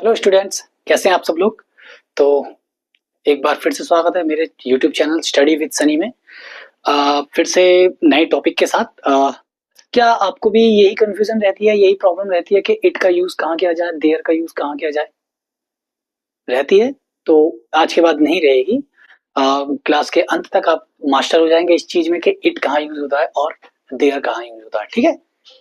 Hello students, कैसे हैं आप सब लोग। तो एक बार फिर से स्वागत है मेरे YouTube channel study with Sunny में। फिर से नए टॉपिक के साथ। क्या आपको भी यही कंफ्यूजन रहती है, यही प्रॉब्लम रहती है कि इट का यूज कहाँ किया जाए, देयर का यूज कहाँ किया जाए, रहती है? तो आज के बाद नहीं रहेगी। क्लास के अंत तक आप मास्टर हो जाएंगे इस चीज में कि इट कहाँ यूज होता है और देयर कहाँ यूज होता है। ठीक है,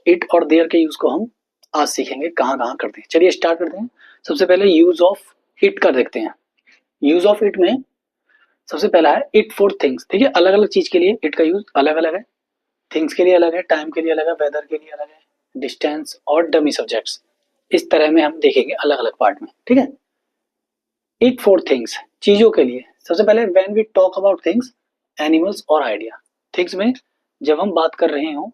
इट और देयर के यूज को हम आज सीखेंगे कहाँ कहाँ करते हैं। चलिए स्टार्ट करते हैं। सबसे पहले यूज ऑफ इट कर देखते हैं। यूज ऑफ इट में सबसे पहला है इट फॉर थिंग्स। ठीक है, अलग अलग चीज के लिए इट का यूज अलग अलग है। थिंग्स के लिए अलग है, टाइम के लिए अलग है, वेदर के लिए अलग है, डिस्टेंस और डमी सब्जेक्ट्स। इस तरह में हम देखेंगे अलग अलग पार्ट में। ठीक है, इट फॉर थिंग्स चीजों के लिए। सबसे पहले when we talk about things, animals और आइडिया। थिंग्स में जब हम बात कर रहे हो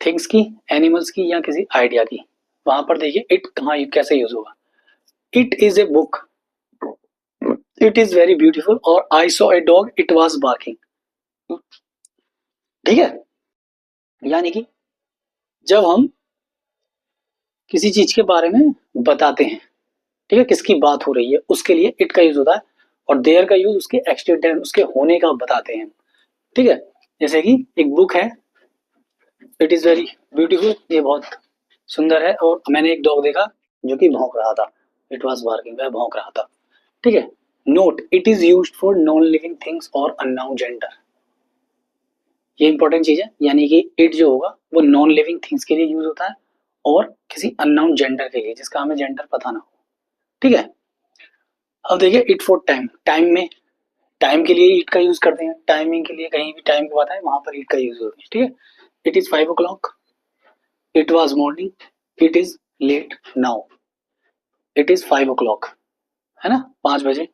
थिंग्स की, एनिमल्स की या किसी आइडिया की, वहां पर देखिए इट कहाँ कैसे यूज होगा। It is a book, it is very beautiful, और I saw a dog it was barking. ठीक है, यानी कि जब हम किसी चीज के बारे में बताते हैं, ठीक है, किसकी बात हो रही है, उसके लिए इट का यूज होता है। और देयर का यूज उसके एक्सटेंट, उसके होने का बताते हैं। ठीक है, जैसे कि एक बुक है, इट इज वेरी ब्यूटीफुल, ये बहुत सुंदर है, और मैंने एक डॉग देखा जो कि भौंक रहा था, इट वॉज बार्किंग, वह भौंक रहा था। ठीक है, note it is use for non living things और अननाउन जेंडर। ये इंपॉर्टेंट चीज है, यानी कि इट जो होगा वो नॉन लिविंग थिंग्स के लिए यूज होता है और किसी अननाउन जेंडर के लिए जिसका हमें जेंडर पता ना हो। ठीक है, अब देखिए इट फॉर टाइम। टाइम में टाइम के लिए इट का यूज करते हैं। टाइमिंग के लिए कहीं भी टाइम की बात है वहां पर इट का यूज होता है। ठीक है, it is 5 o'clock, it was morning, it is late now. It is 5 o'clock, है ना, 5 बजे।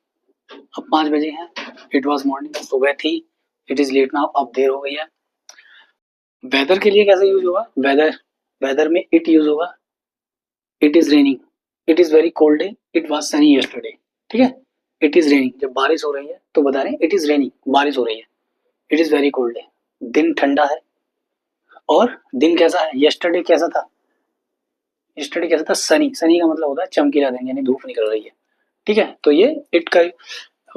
अब 5 बजे है, इट वॉज मॉर्निंग सुबह थी, इट इज लेट नाउ अब देर हो गई है। वेदर के लिए कैसे यूज होगा, वेदर, वेदर में इट यूज होगा। It is raining, it is very cold day, it was Sunny yesterday. ठीक है, इट इज रेनिंग, जब बारिश हो रही है तो बता रहे हैं इट इज रेनिंग, बारिश हो रही है। It is very cold day, दिन ठंडा है। और दिन कैसा है, यस्टरडे कैसा था, यस्टरडे कैसा था, सनी। सनी का मतलब होता है चमकीला दिन, यानी धूप निकल रही है। ठीक है, तो ये इट का,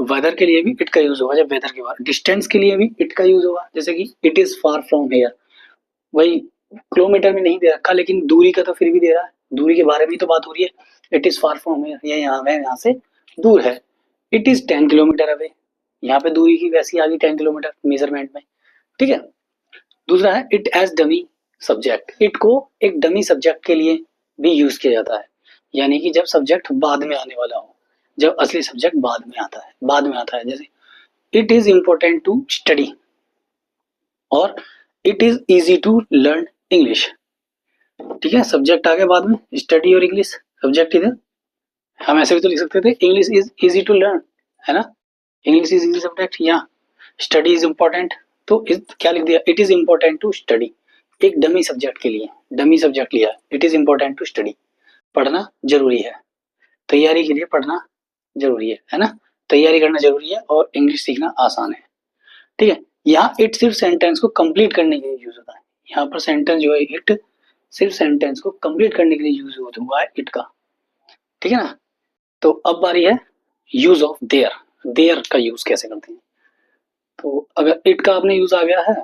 वेदर के लिए भी इट का यूज होगा जब वेदर की बात। डिस्टेंस के लिए भी इट का यूज होगा, जैसे कि it is far from here. वही किलोमीटर में नहीं दे रखा, लेकिन दूरी का तो फिर भी दे रहा है, दूरी के बारे में तो बात हो रही है। It is far from here, ये यहाँ से दूर है। इट इज 10 किलोमीटर अवे, यहाँ पे दूरी की वैसी आ गई 10 किलोमीटर मेजरमेंट में। ठीक है, दूसरा है it as dummy subject. It को एक डमी सब्जेक्ट के लिए भी यूज किया जाता है, यानी कि जब सब्जेक्ट बाद में आने वाला हो, जब असली सब्जेक्ट बाद में आता है, बाद में आता है। जैसे it is important to study, और it is easy to learn English. ठीक है, सब्जेक्ट आ गया बाद में, स्टडी और इंग्लिश सब्जेक्ट इधर। हम ऐसे भी तो लिख सकते थे English is easy to learn, है ना, इंग्लिश इज इजी सब्जेक्ट, या स्टडी इज इम्पोर्टेंट। तो क्या लिख दिया, it is important to study, एक डमी सब्जेक्ट के लिए, डमी सब्जेक्ट लिया, it is important to study. पढ़ना जरूरी है, तैयारी के लिए पढ़ना जरूरी है ना, तैयारी करना जरूरी है और इंग्लिश सीखना आसान है। ठीक है, यहाँ इट सिर्फ सेंटेंस को कंप्लीट करने के लिए यूज होता है। यहाँ पर सेंटेंस जो है इट सिर्फ सेंटेंस को कंप्लीट करने के लिए यूज हुआ है इट का। ठीक है ना, तो अब बारी है यूज ऑफ देयर। देयर का यूज कैसे करते हैं। तो अगर इट का आपने यूज आ गया है,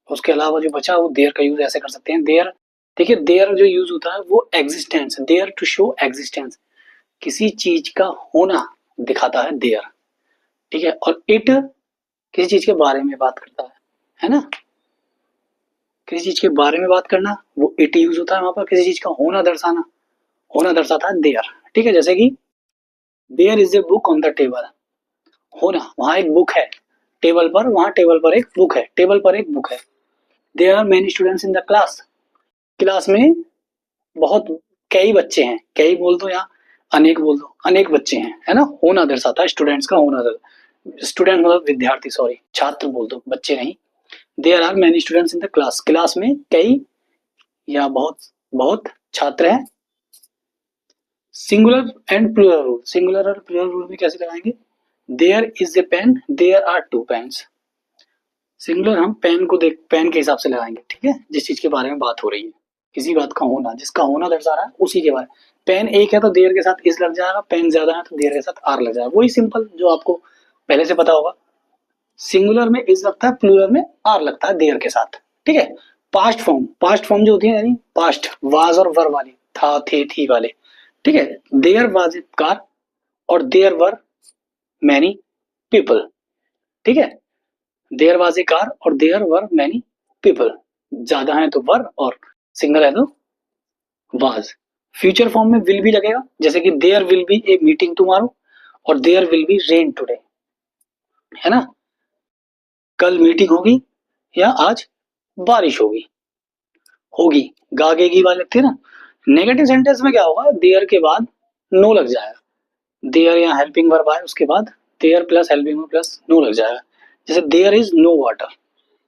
उसके अलावा जो बचा वो देयर का यूज ऐसे कर सकते हैं। देयर, देखिए देयर जो यूज होता है वो existence, there to show existence, किसी चीज का होना दिखाता है देयर। ठीक है, और इट किसी चीज के बारे में बात करता है ना, किसी चीज के बारे में बात करना, वो इट यूज होता है वहां पर। किसी चीज का होना दर्शाना, होना दर्शाता है देयर। ठीक है, जैसे कि there is a book on the table, होना, वहां एक बुक है टेबल पर, वहां टेबल पर एक बुक है, टेबल पर एक बुक है। There are many students in the class, class में बहुत, कई बच्चे हैं, कई बोल दो या अनेक बोल दो, अनेक बच्चे हैं, है ना, होना दर्शाता है स्टूडेंट्स का होना दर्शाता, स्टूडेंट मतलब विद्यार्थी, सॉरी छात्र बोल दो, बच्चे नहीं। There are many students in the class, class में कई या बहुत, बहुत छात्र हैं। Singular and plural rule, singular और प्लूरल रूल में कैसे लगाएंगे, there is a pen, there are 2 pens. Singular हम पेन को देख, पेन के हिसाब से लगाएंगे, ठीक है, जिस चीज के बारे में बात हो रही है। किसी बात का होना, जिसका होना दर्शा रहा है उसी के बारे में। पेन एक है तो देयर के साथ इज लग जाएगा, पेन ज्यादा है तो देयर के साथ आर लग जाएगा, वही सिंपल जो आपको पहले से पता होगा। सिंगुलर में इज लगता है, प्लूरल में आर लगता है देयर के साथ, ठीक है। पास्ट फॉर्म जो होती है यानी पास्ट वाज और वर वाली, था थे थी वाले, ठीक है। देयर वाज ए कार और देयर वर मैनी पीपल, ठीक है। देयर वाज ए कार और देयर वर मैनी पीपल, ज्यादा है तो वर और सिंगल है तो वाज। फ्यूचर फॉर्म में विल भी लगेगा, जैसे कि there will be a meeting tomorrow और there will be rain today, है ना। कल मीटिंग होगी या आज बारिश होगी, होगी गागेगी वाले लगते हैं ना। नेगेटिव सेंटेंस में क्या होगा, देयर के बाद नो लग जाएगा, देयर या हेल्पिंग वर्ब आए उसके बाद there plus helping verb plus no लग जाएगा। जैसे देयर इज नो वाटर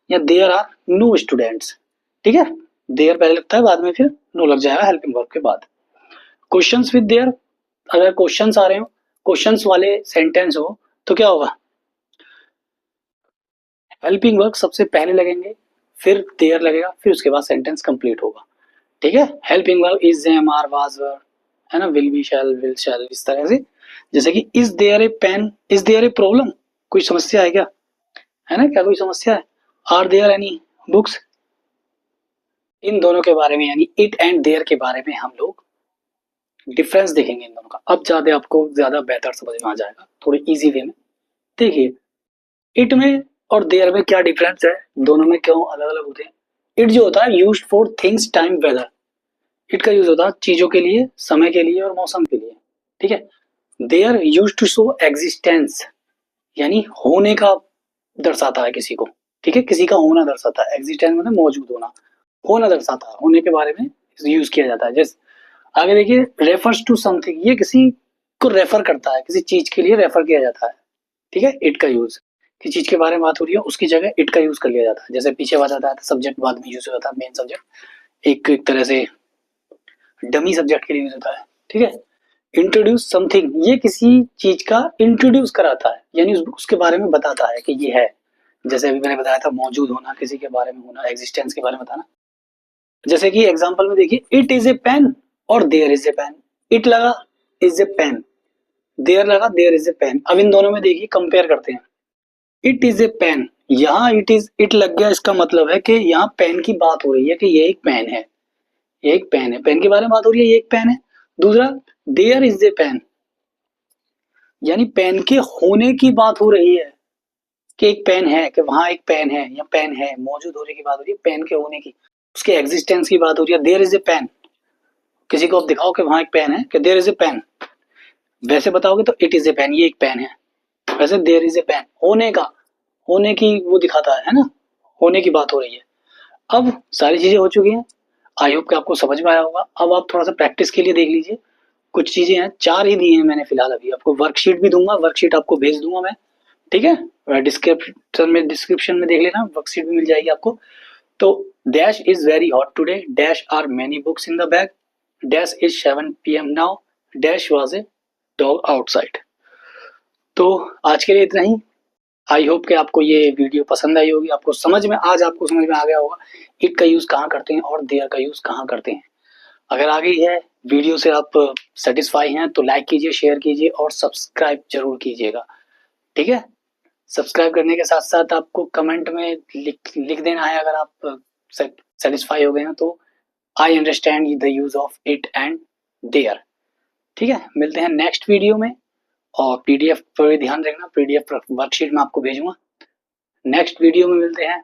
या देयर आर नो स्टूडेंट्स, ठीक है। देयर पहले लगता है, बाद में फिर नो लग जाएगा हेल्पिंग वर्ब के बाद। क्वेश्चंस विद देयर, अगर क्वेश्चंस आ रहे हो, क्वेश्चंस वाले सेंटेंस हो तो क्या होगा, हेल्पिंग वर्ब सबसे पहले लगेंगे, फिर देयर लगेगा, फिर उसके बाद सेंटेंस कंप्लीट होगा, ठीक है। Helping verb is am are was were, है ना, विल शैल, इस तरह से। जैसे कि is there a pen, is there a problem, कोई समस्या है क्या, है ना, क्या कोई समस्या है। आर देयर एनी बुक्स, इन दोनों के बारे में यानी इट एंड देयर के बारे में हम लोग डिफरेंस देखेंगे इन दोनों का। अब ज्यादा आपको ज्यादा बेहतर समझ में आ जाएगा थोड़ी इजी वे में। देखिए इट में और देयर में क्या डिफरेंस है, दोनों में क्यों अलग अलग होते हैं। इट जो होता है used for things time weather, it का यूज होता है चीजों के लिए, समय के लिए और मौसम के लिए, ठीक है। There use to show existence, यानी होने का दर्शाता है किसी को, ठीक है, किसी का होना दर्शाता है। एग्जिस्टेंस मतलब मौजूद होना, होना दर्शाता है, होने के बारे में यूज किया जाता है। जैसे आगे देखिए, रेफर्स टू समथिंग, ये किसी को रेफर करता है, किसी चीज के लिए रेफर किया जाता है, ठीक है। इट का यूज किसी चीज के बारे में बात हो रही है उसकी जगह इट का यूज कर लिया जाता है। जैसे पीछे बात आता है सब्जेक्ट बाद में यूज होता है, मेन सब्जेक्ट एक तरह से डमी सब्जेक्ट के लिए यूज होता है, ठीक है। इंट्रोड्यूस समथिंग, ये किसी चीज का इंट्रोड्यूस कराता है, यानी उसके बारे में बताता है कि ये है। जैसे अभी मैंने बताया था मौजूद होना, किसी के बारे में होना, एग्जिस्टेंस के बारे में बताना। जैसे कि एग्जांपल में देखिए, इट इज ए पेन और there is a pen, it लगा इज ए पेन, देयर लगा देयर इज ए पेन। अब इन दोनों में देखिए कंपेयर करते हैं। इट इज ए पेन, यहाँ इट लग गया, इसका मतलब है कि यहाँ पेन की बात हो रही है कि ये एक पेन है, ये एक पेन है, पेन के बारे में बात हो रही है, ये एक पेन है। दूसरा देयर इज ए पेन, यानी पेन के होने की बात हो रही है कि एक पेन है, कि वहां एक पेन है या पेन है, मौजूद होने की बात हो रही है, पेन के होने की, उसके एग्जिस्टेंस की बात हो रही है। देयर इज ए पेन, किसी को आप दिखाओ कि वहां एक पेन है, कि देयर इज ए पेन, वैसे बताओगे तो इट इज ए पेन, ये एक पेन है। वैसे देयर इज ए पेन होने का, होने की वो दिखाता है ना, होने की बात हो रही है। अब सारी चीजें हो चुकी हैं, आई होप कि आपको समझ में आया होगा। अब आप थोड़ा सा प्रैक्टिस के लिए देख लीजिए, कुछ चीजें हैं, 4 ही दी हैं मैंने फिलहाल, अभी आपको वर्कशीट भी दूंगा, वर्कशीट आपको भेज दूंगा मैं, ठीक है। डिस्क्रिप्शन में देख लेना, वर्कशीट भी मिल जाएगी आपको। तो dash is very hot today, dash are many books in the bag, dash is 7 PM now, dash was a dog outside. तो आज के लिए इतना ही। आई होप कि आपको ये वीडियो पसंद आई होगी, आपको समझ में आ गया होगा इट का यूज कहाँ करते हैं और देयर का यूज कहाँ करते हैं। अगर आ गई है वीडियो से आप सेटिस्फाई हैं तो लाइक कीजिए, शेयर कीजिए और सब्सक्राइब जरूर कीजिएगा, ठीक है। सब्सक्राइब करने के साथ साथ आपको कमेंट में लिख देना है, अगर आप सेटिस्फाई हो गए हैं तो I understand the use of it and there, ठीक है। मिलते हैं नेक्स्ट वीडियो में, और पीडीएफ पर भी ध्यान रखना, पीडीएफ वर्कशीट में आपको भेजूंगा। नेक्स्ट वीडियो में मिलते हैं,